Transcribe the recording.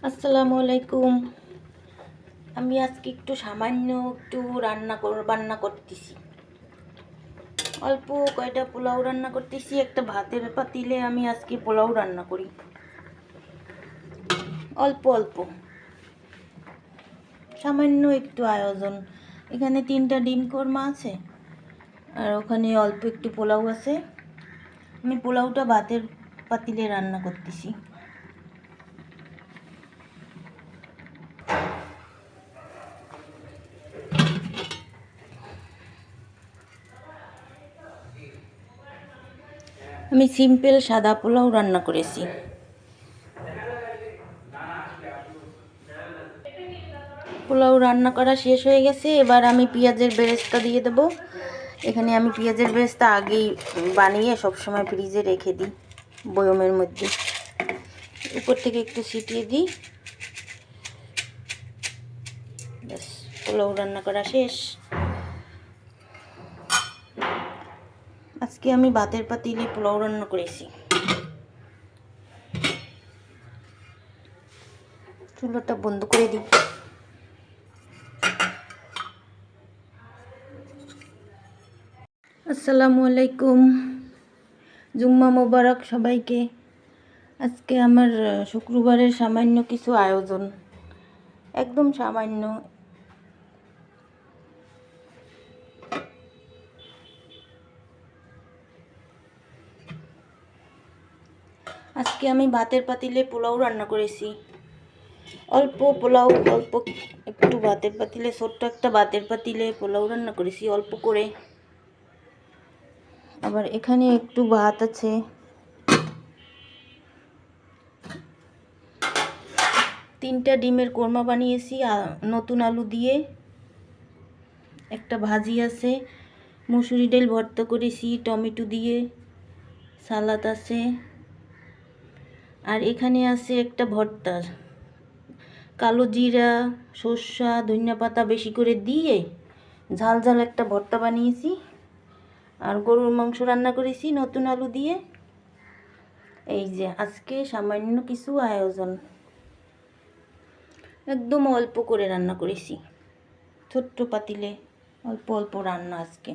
আসসালামু আলাইকুম। আমি আজকে সামান্য রান্না করতেছি। অল্প কয়টা পোলাও রান্না করতেছি। একটা ভাতের পাতিলে আমি আজকে পোলাও রান্না করি, অল্প অল্প সামান্য একটু আয়োজন। এখানে 3টা ডিম কোরমা আছে, আর ওখানে অল্প একটু পোলাও আছে। আমি পোলাওটা ভাতের পাতিলে রান্না করতেছি। আমি সিম্পল সাদা পোলাও রান্না করেছি। পোলাও রান্না করা শেষ হয়ে গেছে। এবার আমি পেঁয়াজের বেরেস্তা দিয়ে দেবো। এখানে আমি পেঁয়াজের বেরেস্তা আগেই বানিয়ে সবসময় ফ্রিজে রেখে দিই বয়মের মধ্যে। উপর থেকে একটু ছিটিয়ে দিই, ব্যাস পোলাও রান্না করা শেষ। আজকে আমি ভাতের পাতিলে পোলাও রান্না করেছি। চুলাটা বন্ধ করে দিই। আসসালামু আলাইকুম, জুম্মা মোবারক সবাইকে। আজকে আমার শুক্রবারের সামান্য কিছু আয়োজন, একদম সামান্য। আজকে আমি ভাতের পাতিলে পোলাও রান্না করেছি। অল্প পোলাও, অল্প একটু ভাতের পাতিলে, ছোট্ট একটা ভাতের পাতিলে পোলাও রান্না করেছি অল্প করে। আবার এখানে একটু ভাত আছে। তিনটা ডিমের কোরমা বানিয়েছি নতুন আলু দিয়ে। একটা ভাজি আছে, মুসুরি ডাল ভর্তা করেছি টমেটো দিয়ে, সালাদ আছে। আর এখানে আছে একটা ভর্তা, কালো জিরা, সর্ষা, ধনিয়া পাতা বেশি করে দিয়ে ঝাল ঝাল একটা ভর্তা বানিয়েছি। আর গরুর মাংস রান্না করেছি নতুন আলু দিয়ে। এই যে আজকে সামান্য কিছু আয়োজন, একদম অল্প করে রান্না করেছি, ছোট্ট পাতিলে অল্প অল্প রান্না আজকে।